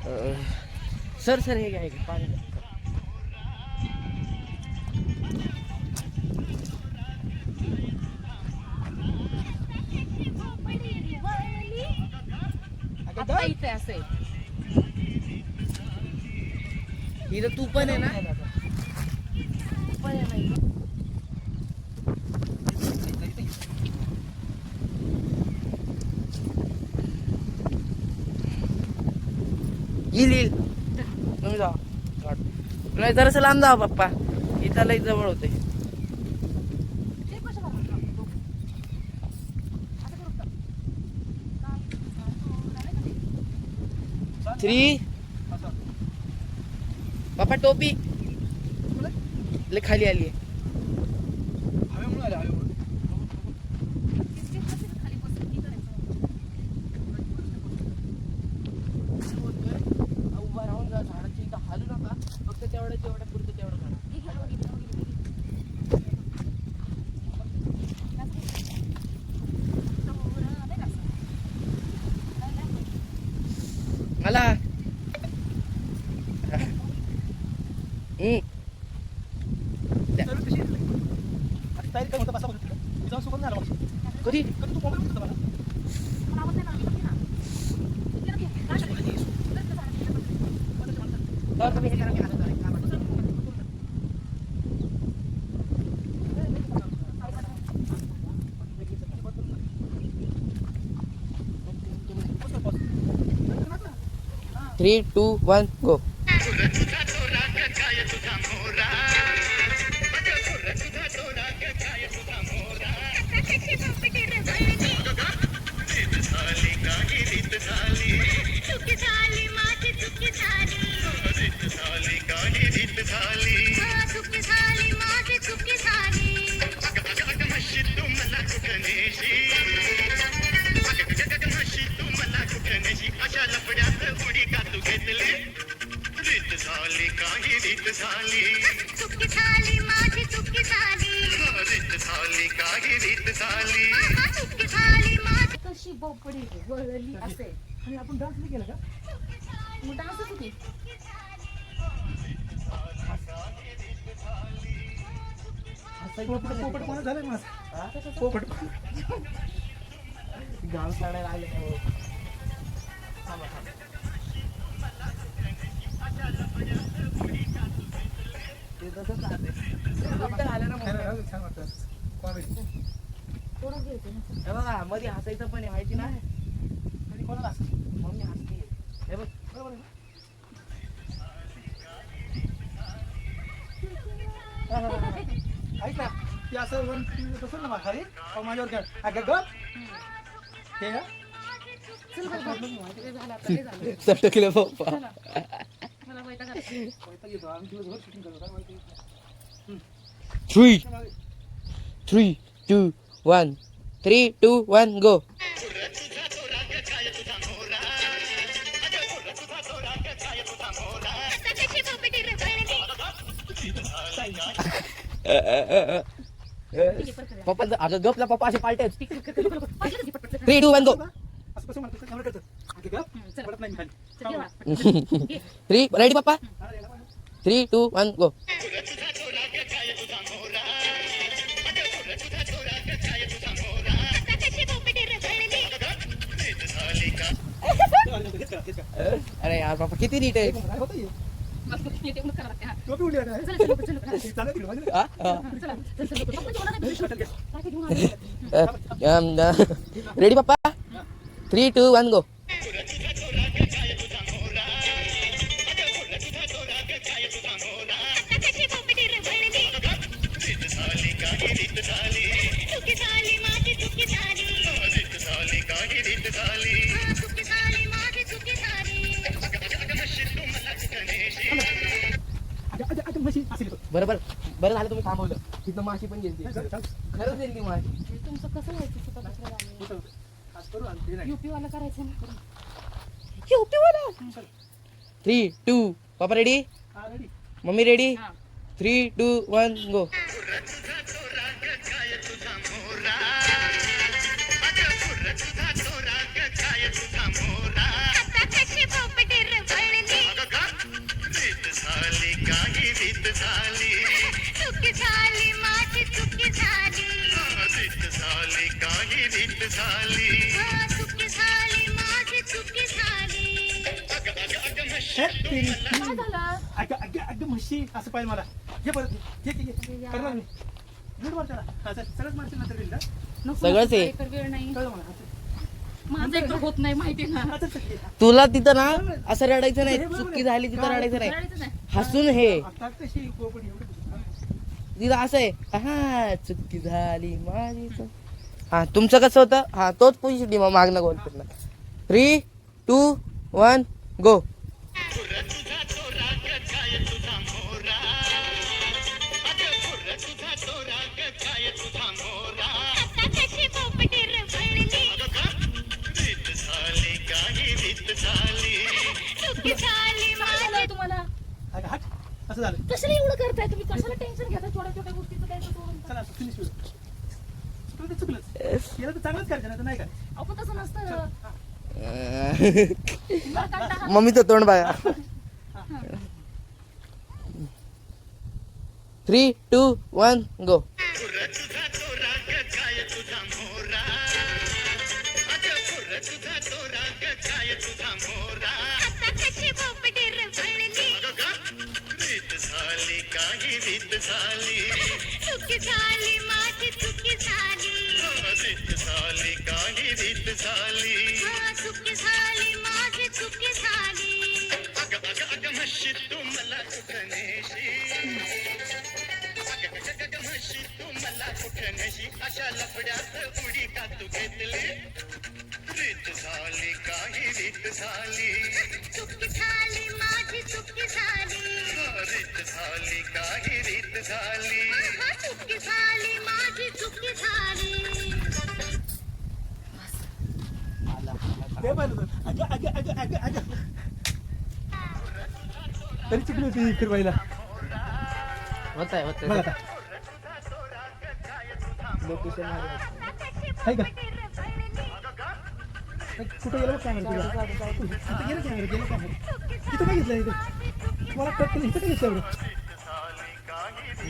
Sir sir हे घ्या पाणी द्या. आता इथे असे इथं तू पण आहे ना. येईल तुम्ही जा नाही जरासं लांब जा पप्पा इथं लई जवळ होते. थ्री पप्पा टोपी लई खाली आली आहे. उभा राहून जा झाडाची इथं हालू नका फक्त तेवढ्या पुरतं तेवढं करा. मला कधी थ्री टू वन गो. कशी बोपडी वळली असे आणि आपण डान्स नाही केला का मग डान्सच होती. पोपट कोण झालंय माझं पोपट गाव काढायला आले ते तसंच आलं ना छान वाटतं कॉमेडी. थोडं घ्यायचं ना. हे बघा मध्ये हसायचं पण आहे माहिती ना. आणि कोणाला असं मम्मी हसते हे बघ बरोबर आहे ना. ऐक ना ते असं वन तसं ना खाली माझ्यावर खेळ अगं ग हे चल बरं, ते झालं आता, ते झालं. सटकलं पप्पा. चला. मला वैताग आला. पैसा घेतो आम्ही दिवसभर शूटिंग करतो काय माहिती थ्री टू वन 3 2 1 गो. पप्पा अगं गपला पप्पा असे पालटे 3 2 1 गो. असं कसं म्हणतो एवढं करतं अगं ग पडत नाही मी खाली. चल, घे बा. घे. 3 रेडी पप्पा 3 2 1 गो. अरे यार पप्पा किती नीट आहे. काय होतं हे? मस्त येते, मग करावं लागते, हा. टोपी उडली आहे चला, चल लवकर, चल लवकर. चालेल की माझी हा? हा. चला, चल, चल लवकर. पप्पा, जेवणाला काय घेऊन आले? रेडी पप्पा 3 2 1 गो. बरोबर बरं झालं तुम्ही थांबवलं. तिथं माशी पण गेली खरंच गेली माशी. तुमचं कसं व्हायचं सुद्धा दुसऱ्या गावी? आज करू आणि ते नाही UP वाला करायचं ना. UP वाला 3 2 पप्पा रेडी हा रेडी मम्मी रेडी हा. 3 2 1 गो. आता कशी पोपटी रे काय झालं अगं म्हशी असं पाहिजे मला. हे परत घे करणार मी. नीट मार त्याला. हा, चल, सगळंच मारशील नंतर गेली का? नको, सगळंच आहे. नको, वेळ नाही कळलं मला. हा, चल. माझं एकतर होत नाही माहिती ना. हा, चल, चल, घे. तुला तिथं ना असं रडायचं नाही, चुकी झाली तिथं रडायचं नाही, रडायचं नाही. हसून हे आता कशी पोपडी एवढं. तिथं असं आहे, हा चुकी झाली माझी हा. तुमचं कसं होतं, हा तोच पोझिशन मग मागणं गोल फिरणं. 3, 2, 1 गो. काय झालं तुम्हाला? अगं हट. असं झालं. कशाला एवढं करताय तुम्ही? कशाला टेन्शन घेता छोट्या छोट्या गोष्टीचं द्यायचं सोडून? चला असं फिनिश होईल. चुकलं ते चुकलंच. केलं तर चांगलंच करायचं नाही तर नाही काय. आपण तसं नसतं. बरं, कंटाळा. मम्मीचं तोंड बघा. 3, 2, 1 गो. अशा लफड्यात उडी का तू घेतली रीत झाली काही रीत झाली चुकी झाली माझी चुकी झाली रीत झाली काही रीत झाली चुकी झाली माझी चुकी झाली ते पाहिलं तर. अगं अगं अगं अगं अगं. तरी चुकली होती फिरवायला. होत आहे, बघ आता. लोकेशन आहे का? कुठे गेलं कॅमेरा तुला? इथं गेलं कॅमेरा, गेलं कॅमेरा. इथं काय घेतलं इथं? मला कट केलं इथं काय घेतलं एवढं?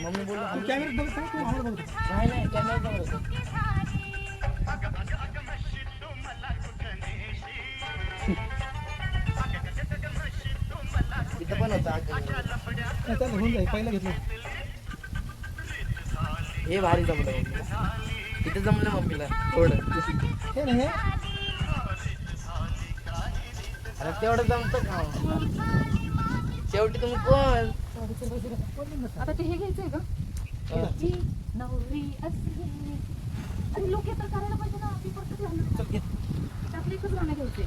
मम्मी बोललो तू कॅमेऱ्यात बघत नाही, तू आम्हाला बघत. नाही नाही कॅमेरा बघत होतो. इथं पण होता नाही, त्याला होऊन जाईल. पहिला घेतलं. हे भारी जमलं मम्मीला. इथं जमलं मम्मीला थोडं. हे नाही हे. अरे तेवढं जमतं का शेवटी तुम्ही कोण. आता ते हे घ्यायचंय का? ही नवरी असली. अरे लोक तर करायला पाहिजे ना. ती परत घालणं. चल घे. आपलं एकच गाणं घ्यायचंय.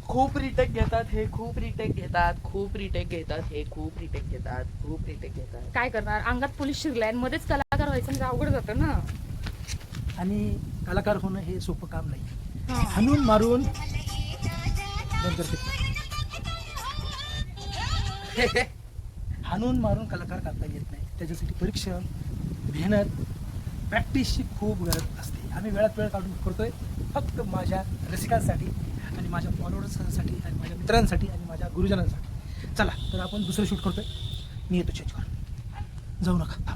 खूप रिटेक घेतात हे, खूप रिटेक घेतात, खूप रिटेक घेतात हे, खूप रिटेक घेतात, खूप रिटेक घेतात. काय करणार? अंगात पोलीस शिरलाय आणि मध्येच कलाकार व्हायचं म्हणजे अवघड जातं ना. आणि कलाकार होणं हे सोपं काम नाही. हा. हाणून मारून बंद करते. हाणून मारून कलाकार करता येत नाही. त्याच्यासाठी परिश्रम, मेहनत, प्रॅक्टिसची खूप गरज असते. आम्ही वेळात वेळ काढून करतोय फक्त माझ्या रसिकांसाठी आणि माझ्या फॉलोअर्ससाठी आणि माझ्या मित्रांसाठी आणि माझ्या गुरुजनांसाठी. चला तर आपण दुसरं शूट करतोय. मी येतो चेंज करून. जाऊ नका.